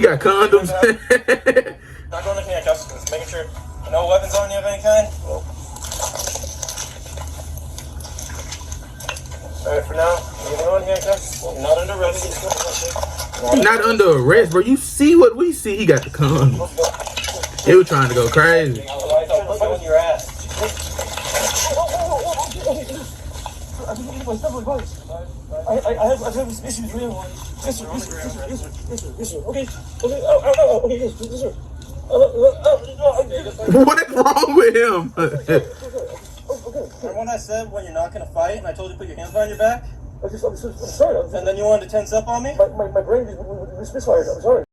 You got condoms. Not going to handcuffs. Just making sure no weapons on you of any kind. Alright, for now, you're going handcuffs. You're not under arrest. Not under arrest, bro. You see what we see? He got the condoms. He was trying to go crazy. I'll put you on your ass. I have some issues with him. Yes, sir. Okay. Yes, sir. What is wrong with him? Remember when I said when you're not gonna fight, and I told you to put your hands behind your back? I'm sorry. And then you wanted to tense up on me? My brain is misfired. I'm sorry.